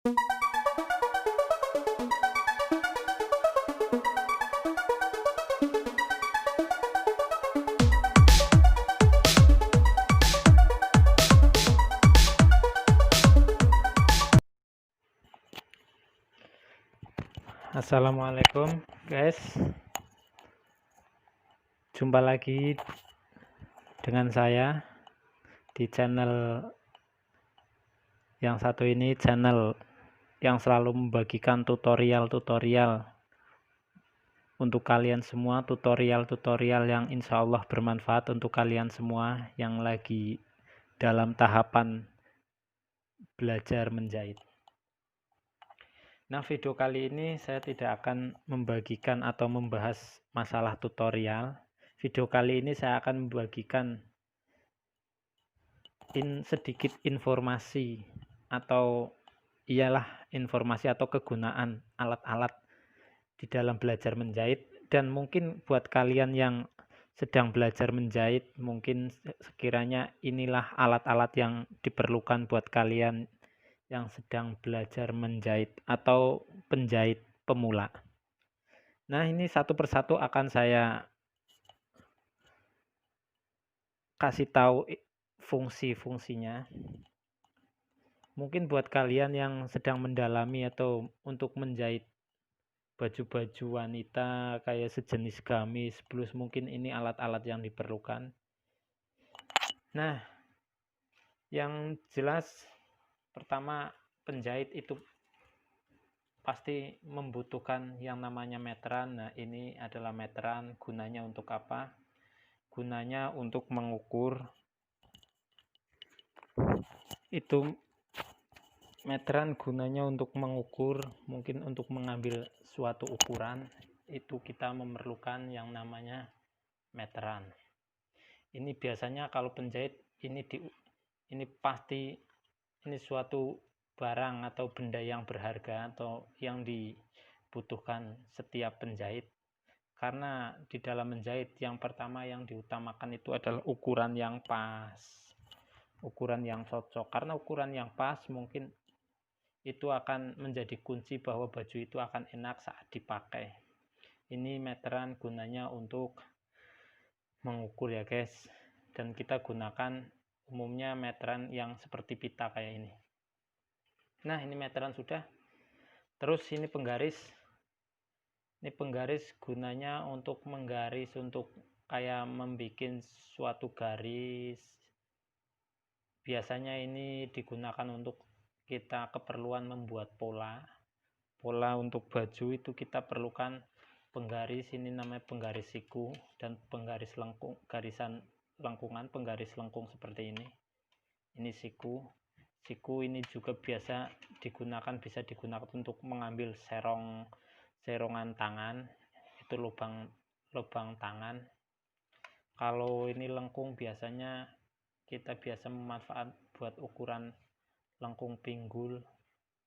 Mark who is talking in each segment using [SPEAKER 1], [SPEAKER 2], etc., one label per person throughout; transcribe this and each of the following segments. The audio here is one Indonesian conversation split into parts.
[SPEAKER 1] Assalamualaikum guys, jumpa lagi dengan saya di channel yang satu ini, channel yang selalu membagikan tutorial-tutorial untuk kalian semua, tutorial-tutorial yang insya Allah bermanfaat untuk kalian semua yang lagi dalam tahapan belajar menjahit. Nah, video kali ini saya tidak akan membagikan atau membahas masalah tutorial. Video kali ini saya akan membagikan sedikit informasi atau informasi atau kegunaan alat-alat di dalam belajar menjahit, dan mungkin buat kalian yang sedang belajar menjahit, mungkin sekiranya inilah alat-alat yang diperlukan buat kalian yang sedang belajar menjahit atau penjahit pemula. Nah, ini satu persatu akan saya kasih tahu fungsi-fungsinya. Mungkin buat kalian yang sedang mendalami atau untuk menjahit baju-baju wanita kayak sejenis gamis, blus, mungkin ini alat-alat yang diperlukan. Nah, yang jelas pertama, penjahit itu pasti membutuhkan yang namanya meteran. Nah, ini adalah meteran. Gunanya untuk apa? Gunanya untuk mengukur. Itu meteran gunanya untuk mengukur, mungkin untuk mengambil suatu ukuran, itu kita memerlukan yang namanya meteran. Ini biasanya kalau penjahit ini pasti ini suatu barang atau benda yang berharga atau yang dibutuhkan setiap penjahit, karena di dalam menjahit yang pertama yang diutamakan itu adalah ukuran yang pas, ukuran yang cocok. Karena ukuran yang pas mungkin itu akan menjadi kunci bahwa baju itu akan enak saat dipakai. Ini meteran gunanya untuk mengukur ya guys, dan kita gunakan umumnya meteran yang seperti pita kayak ini. Nah, ini meteran sudah. Terus ini penggaris. Ini penggaris gunanya untuk menggaris, untuk kayak membuat suatu garis. Biasanya ini digunakan untuk kita keperluan membuat pola untuk baju. Itu kita perlukan penggaris, ini namanya penggaris siku, dan penggaris lengkung, garisan lengkungan, penggaris lengkung seperti ini siku ini juga bisa digunakan untuk mengambil serongan tangan, itu lubang tangan. Kalau ini lengkung biasanya kita biasa memanfaat buat ukuran lengkung pinggul,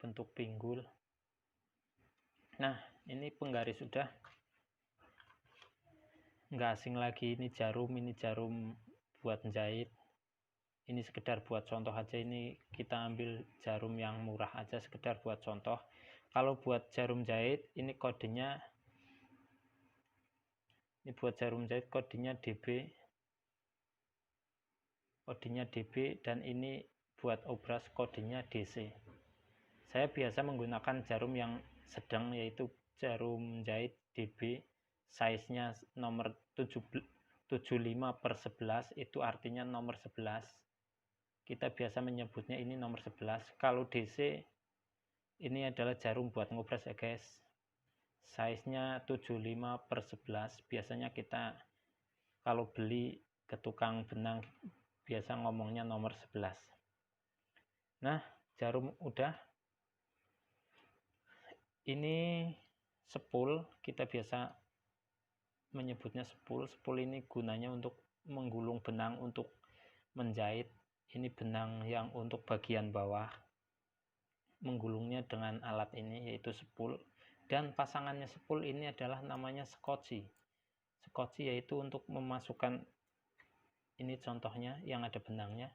[SPEAKER 1] bentuk pinggul. Nah, ini penggaris sudah. Nggak asing lagi, ini jarum buat jahit. Ini sekedar buat contoh aja, ini kita ambil jarum yang murah aja sekedar buat contoh. Kalau buat jarum jahit ini kodenya, ini buat jarum jahit kodenya DB, dan ini buat obras kodenya DC. Saya biasa menggunakan jarum yang sedang, yaitu jarum jahit DB, size-nya nomor 75/11, itu artinya nomor 11. Kita biasa menyebutnya ini nomor 11. Kalau DC ini adalah jarum buat ngobras ya guys, size-nya 75/11. Biasanya kita kalau beli ke tukang benang biasa ngomongnya nomor 11. Nah, jarum udah. Ini sepul, kita biasa menyebutnya sepul. Sepul ini gunanya untuk menggulung benang untuk menjahit. Ini benang yang untuk bagian bawah, menggulungnya dengan alat ini yaitu sepul. Dan pasangannya sepul ini adalah namanya skoci. Skoci yaitu untuk memasukkan, ini contohnya yang ada benangnya,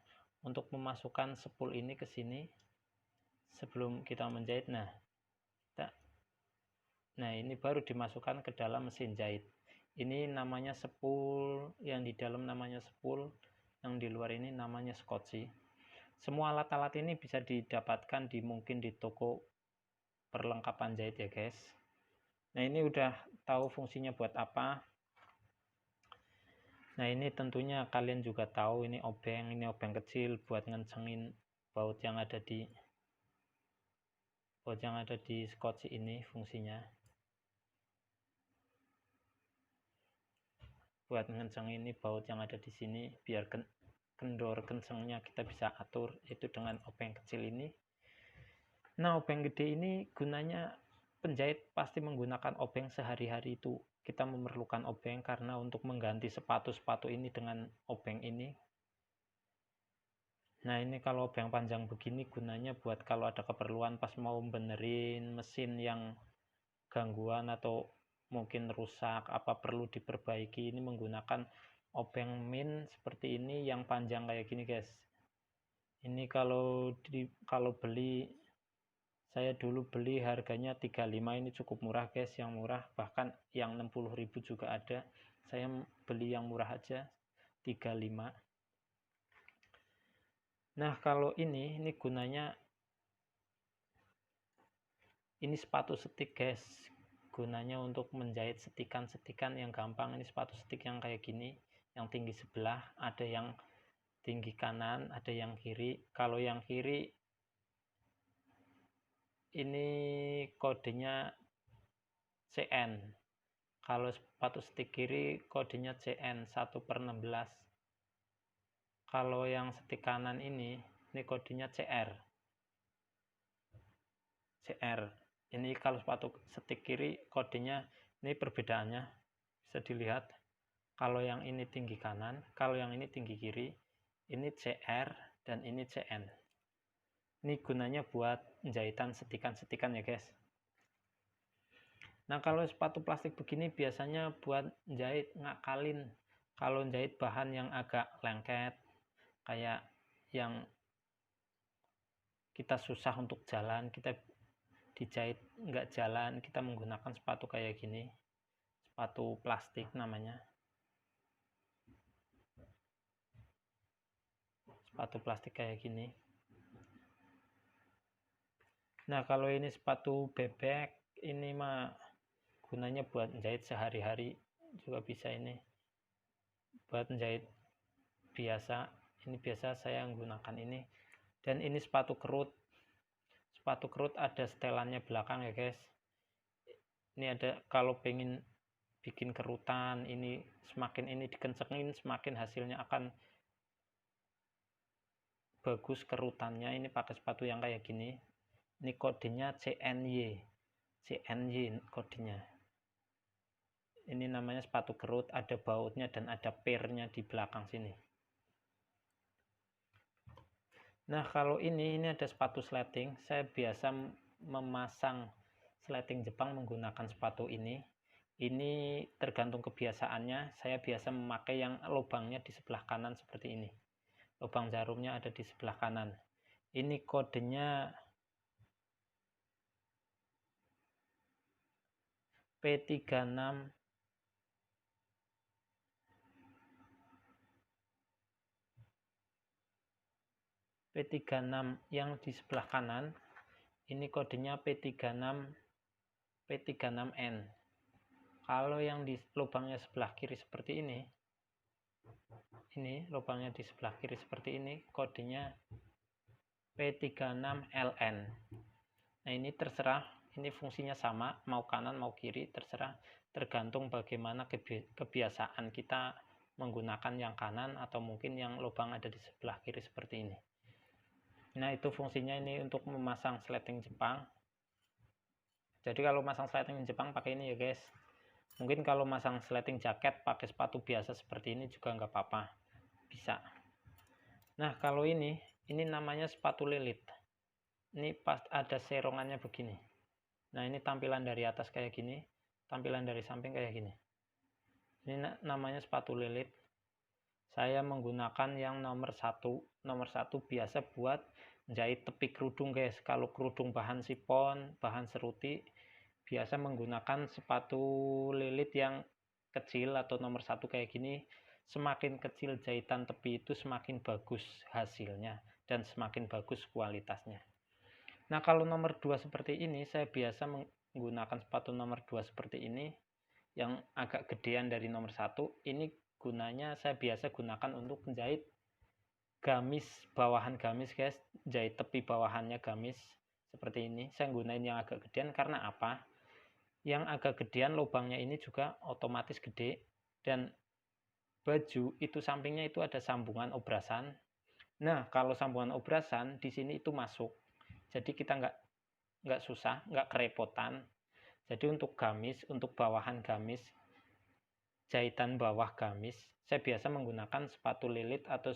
[SPEAKER 1] untuk memasukkan sepul ini ke sini sebelum kita menjahit. Nah ini baru dimasukkan ke dalam mesin jahit. Ini namanya spool, yang di dalam namanya spool, yang di luar ini namanya skoci. Semua alat-alat ini bisa didapatkan mungkin di toko perlengkapan jahit ya guys. Nah ini udah tahu fungsinya buat apa. Nah ini tentunya kalian juga tahu ini obeng kecil buat ngencengin baut yang ada di skoci ini fungsinya. Buat ngencengin ini baut yang ada di sini biar kendor kencengnya kita bisa atur itu dengan obeng kecil ini. Nah obeng gede ini gunanya penjahit pasti menggunakan obeng sehari-hari. Itu kita memerlukan obeng karena untuk mengganti sepatu-sepatu ini dengan obeng ini. Nah ini kalau obeng panjang begini gunanya buat kalau ada keperluan pas mau benerin mesin yang gangguan atau mungkin rusak apa perlu diperbaiki, ini menggunakan obeng min seperti ini yang panjang kayak gini guys. Ini kalau beli, saya dulu beli harganya 35, ini cukup murah guys, yang murah bahkan yang 60.000 juga ada. Saya beli yang murah aja 35. Nah kalau ini gunanya, ini sepatu setik guys, gunanya untuk menjahit setikan-setikan yang gampang. Ini sepatu setik yang kayak gini, yang tinggi sebelah, ada yang tinggi kanan, ada yang kiri. Kalau yang kiri ini kodenya CN, kalau sepatu setik kiri kodenya CN 1/16. Kalau yang setik kanan ini kodenya CR. Ini kalau sepatu setik kiri kodenya, ini perbedaannya bisa dilihat. Kalau yang ini tinggi kanan, kalau yang ini tinggi kiri, ini CR dan ini CN. Ini gunanya buat jahitan setikan-setikan ya guys. Nah kalau sepatu plastik begini biasanya buat jahit ngakalin. Kalau jahit bahan yang agak lengket, kayak yang kita susah untuk jalan, kita dijahit nggak jalan, kita menggunakan sepatu kayak gini, sepatu plastik namanya, sepatu plastik kayak gini. Nah kalau ini sepatu bebek, ini mah gunanya buat jahit sehari-hari juga bisa. Ini buat jahit biasa, ini biasa saya menggunakan ini. Dan ini sepatu kerut, ada setelannya belakang ya guys. Ini ada, kalau pengen bikin kerutan, ini semakin ini dikencengin semakin hasilnya akan bagus kerutannya. Ini pakai sepatu yang kayak gini. Ini kodenya CNY kodenya. Ini namanya sepatu kerut, ada bautnya dan ada pernya di belakang sini. Nah kalau ini ada sepatu sleting. Saya biasa memasang sleting Jepang menggunakan sepatu ini. Ini tergantung kebiasaannya. Saya biasa memakai yang lubangnya di sebelah kanan seperti ini. Lubang jarumnya ada di sebelah kanan. Ini kodenya P36 yang di sebelah kanan. Ini kodenya P36N. Kalau yang di lubangnya sebelah kiri seperti ini lubangnya di sebelah kiri seperti ini, kodenya P36LN. Nah ini terserah, ini fungsinya sama, mau kanan mau kiri terserah, tergantung bagaimana kebiasaan kita menggunakan yang kanan atau mungkin yang lubang ada di sebelah kiri seperti ini. Nah itu fungsinya ini untuk memasang sleting Jepang. Jadi kalau masang sleting Jepang pakai ini ya guys. Mungkin kalau masang sleting jaket pakai sepatu biasa seperti ini juga nggak apa-apa, bisa. Nah kalau ini namanya sepatu lilit. Ini pas ada serongannya begini. Nah ini tampilan dari atas kayak gini, tampilan dari samping kayak gini. Ini namanya sepatu lilit. Saya menggunakan yang nomor 1 biasa buat jahit tepi kerudung guys. Kalau kerudung bahan sipon, bahan seruti, biasa menggunakan sepatu lilit yang kecil atau nomor 1 kayak gini. Semakin kecil jahitan tepi itu semakin bagus hasilnya dan semakin bagus kualitasnya. Nah, kalau nomor 2 seperti ini, saya biasa menggunakan sepatu nomor 2 seperti ini yang agak gedean dari nomor 1. Ini gunanya saya biasa gunakan untuk menjahit gamis, bawahan gamis guys, jahit tepi bawahannya gamis seperti ini. Saya gunain yang agak gedean karena apa? Yang agak gedean lubangnya ini juga otomatis gede, dan baju itu sampingnya itu ada sambungan obrasan. Nah, kalau sambungan obrasan di sini itu masuk, jadi kita nggak susah, nggak kerepotan. Jadi untuk gamis, untuk bawahan gamis, jahitan bawah gamis, saya biasa menggunakan sepatu lilit atau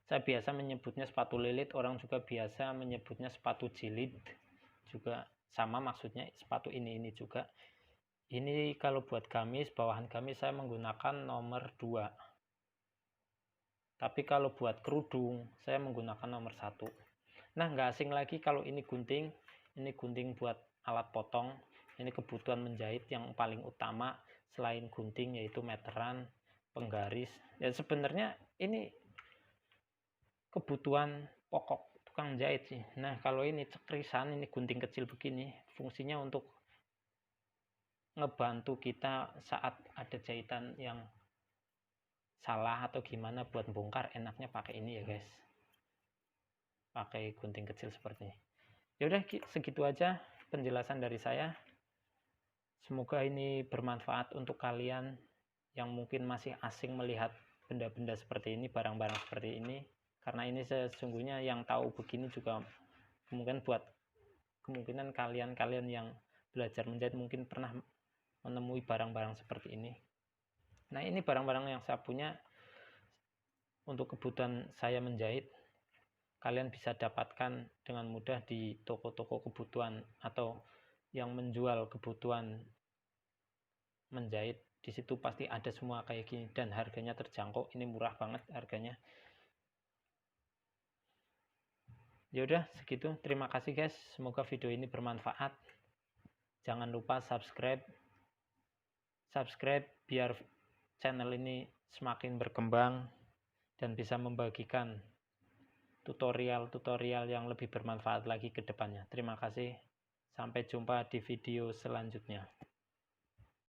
[SPEAKER 1] saya biasa menyebutnya sepatu lilit, orang juga biasa menyebutnya sepatu jilid, juga sama maksudnya, sepatu ini juga. Ini kalau buat gamis, bawahan gamis saya menggunakan nomor 2. Tapi kalau buat kerudung, saya menggunakan nomor 1. Nah, nggak asing lagi kalau ini gunting buat alat potong. Ini kebutuhan menjahit yang paling utama selain gunting, yaitu meteran, penggaris. Dan sebenarnya ini kebutuhan pokok tukang jahit sih. Nah, kalau ini cekrisan, ini gunting kecil begini, fungsinya untuk ngebantu kita saat ada jahitan yang salah atau gimana, buat bongkar enaknya pakai ini ya guys, pakai gunting kecil seperti ini. Yaudah, segitu aja penjelasan dari saya. Semoga ini bermanfaat untuk kalian yang mungkin masih asing melihat benda-benda seperti ini, barang-barang seperti ini. Karena ini sesungguhnya yang tahu begini juga kemungkinan kalian yang belajar menjahit mungkin pernah menemui barang-barang seperti ini. Nah, ini barang-barang yang saya punya untuk kebutuhan saya menjahit. Kalian bisa dapatkan dengan mudah di toko-toko kebutuhan atau yang menjual kebutuhan menjahit. Di situ pasti ada semua kayak gini dan harganya terjangkau. Ini murah banget harganya. Yaudah, segitu. Terima kasih guys. Semoga video ini bermanfaat. Jangan lupa subscribe biar channel ini semakin berkembang dan bisa membagikan tutorial-tutorial yang lebih bermanfaat lagi ke depannya. Terima kasih. Sampai jumpa di video selanjutnya.